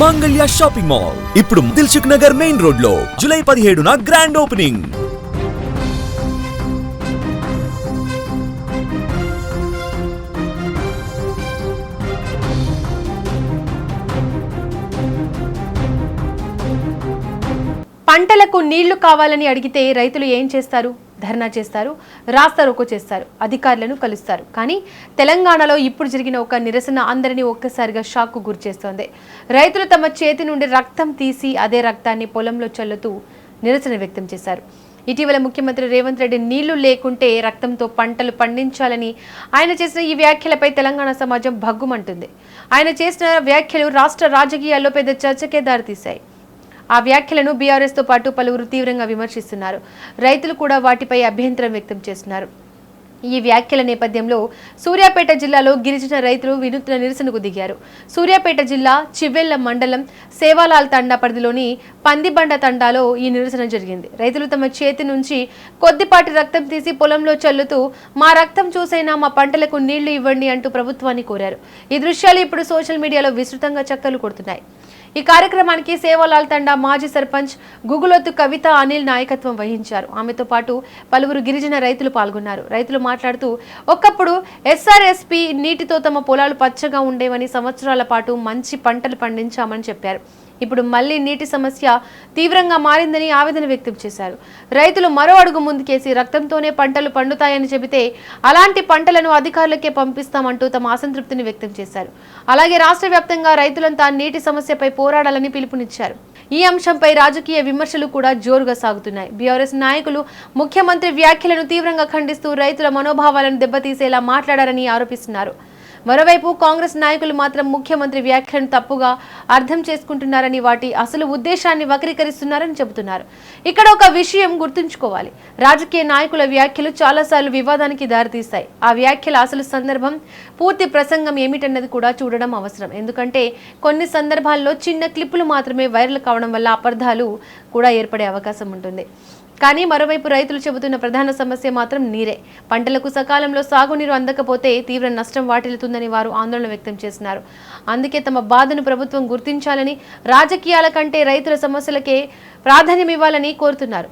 మాంగళ్య shopping mall ఇప్పుడు Dilsukh Nagar main road లో జూలై 17న గ్రాండ్ ఓపెనింగ్. పంటలకు నీళ్లు కావాలని అడిగితే రైతులు ఏం చేస్తారు? ధర్నా చేస్తారు, రాస్తారోకో చేస్తారు, అధికారులను కలుస్తారు. కానీ తెలంగాణలో ఇప్పుడు జరిగిన ఒక నిరసన అందరినీ ఒక్కసారిగా షాక్కు గురిచేస్తోంది. రైతులు తమ చేతి నుండి రక్తం తీసి అదే రక్తాన్ని పొలంలో చల్లుతూ నిరసన వ్యక్తం చేశారు. ఇటీవల ముఖ్యమంత్రి రేవంత్ రెడ్డి నీళ్లు లేకుంటే రక్తంతో పంటలు పండించాలని ఆయన చేసిన ఈ వ్యాఖ్యలపై తెలంగాణ సమాజం భగ్గుమంటుంది. ఆయన చేసిన వ్యాఖ్యలు రాష్ట్ర రాజకీయాల్లో పెద్ద చర్చకే దారితీశాయి. ఆ వ్యాఖ్యలను బీఆర్ఎస్ తో పాటు పలువురు తీవ్రంగా విమర్శిస్తున్నారు. రైతులు కూడా వాటిపై అభ్యంతరం వ్యక్తం చేస్తున్నారు. ఈ వ్యాఖ్యల నేపథ్యంలో సూర్యాపేట జిల్లాలో గిరిజన రైతులు వినూత్న నిరసనకు దిగారు. సూర్యాపేట జిల్లా చివెళ్ల మండలం సేవాలాల్ తండా పరిధిలోని పందిబండ తండాలో ఈ నిరసన జరిగింది. రైతులు తమ చేతి నుంచి కొద్దిపాటి రక్తం తీసి పొలంలో చల్లుతూ మా రక్తం చూసైనా మా పంటలకు నీళ్లు ఇవ్వండి అంటూ ప్రభుత్వాన్ని కోరారు. ఈ దృశ్యాలు ఇప్పుడు సోషల్ మీడియాలో విస్తృతంగా చక్కర్లు కొడుతున్నాయి. ఈ కార్యక్రమానికి సేవాలాల్ తండా మాజీ సర్పంచ్ గుగులొత్తు కవిత అనిల్ నాయకత్వం వహించారు. ఆమెతో పాటు పలువురు గిరిజన రైతులు పాల్గొన్నారు. రైతులు మాట్లాడుతూ ఒకప్పుడు ఎస్ఆర్ఎస్పీ నీటితో తమ పొలాలు పచ్చగా ఉండేవని, సంవత్సరాల పాటు మంచి పంటలు పండించామని చెప్పారు. ఇప్పుడు మళ్లీ నీటి సమస్య తీవ్రంగా మారిందని ఆవేదన వ్యక్తం చేశారు. రైతులు మరో అడుగు ముందుకేసి రక్తంతోనే పంటలు పండుతాయని చెబితే అలాంటి పంటలను అధికారులకే పంపిస్తామంటూ తమ అసంతృప్తిని వ్యక్తం చేశారు. అలాగే రాష్ట్ర వ్యాప్తంగా రైతులంతా నీటి సమస్యపై పోరాడాలని పిలుపునిచ్చారు. ఈ అంశంపై రాజకీయ విమర్శలు కూడా జోరుగా సాగుతున్నాయి. బీఆర్ఎస్ నాయకులు ముఖ్యమంత్రి వ్యాఖ్యలను తీవ్రంగా ఖండిస్తూ రైతుల మనోభావాలను దెబ్బతీసేలా మాట్లాడారని ఆరోపిస్తున్నారు. మరోవైపు కాంగ్రెస్ నాయకులు మాత్రం ముఖ్యమంత్రి వ్యాఖ్యలను తప్పుగా అర్థం చేసుకుంటున్నారని, వాటి అసలు ఉద్దేశాన్ని వక్రీకరిస్తున్నారని చెబుతున్నారు. ఇక్కడ ఒక విషయం గుర్తుంచుకోవాలి. రాజకీయ నాయకుల వ్యాఖ్యలు చాలాసార్లు వివాదానికి దారితీస్తాయి. ఆ వ్యాఖ్యల అసలు సందర్భం, పూర్తి ప్రసంగం ఏమిటన్నది కూడా చూడడం అవసరం. ఎందుకంటే కొన్ని సందర్భాల్లో చిన్న క్లిప్పులు మాత్రమే వైరల్ కావడం వల్ల అపార్థాలు కూడా ఏర్పడే అవకాశం ఉంటుంది. కానీ మరోవైపు రైతులు చెబుతున్న ప్రధాన సమస్య మాత్రం నీరే. పంటలకు సకాలంలో సాగునీరు అందకపోతే తీవ్ర నష్టం వాటిల్లుతుందని వారు ఆందోళన వ్యక్తం చేస్తున్నారు. అందుకే తమ బాధను ప్రభుత్వం గుర్తించాలని, రాజకీయాల కంటే రైతుల సమస్యలకే ప్రాధాన్యం ఇవ్వాలని కోరుతున్నారు.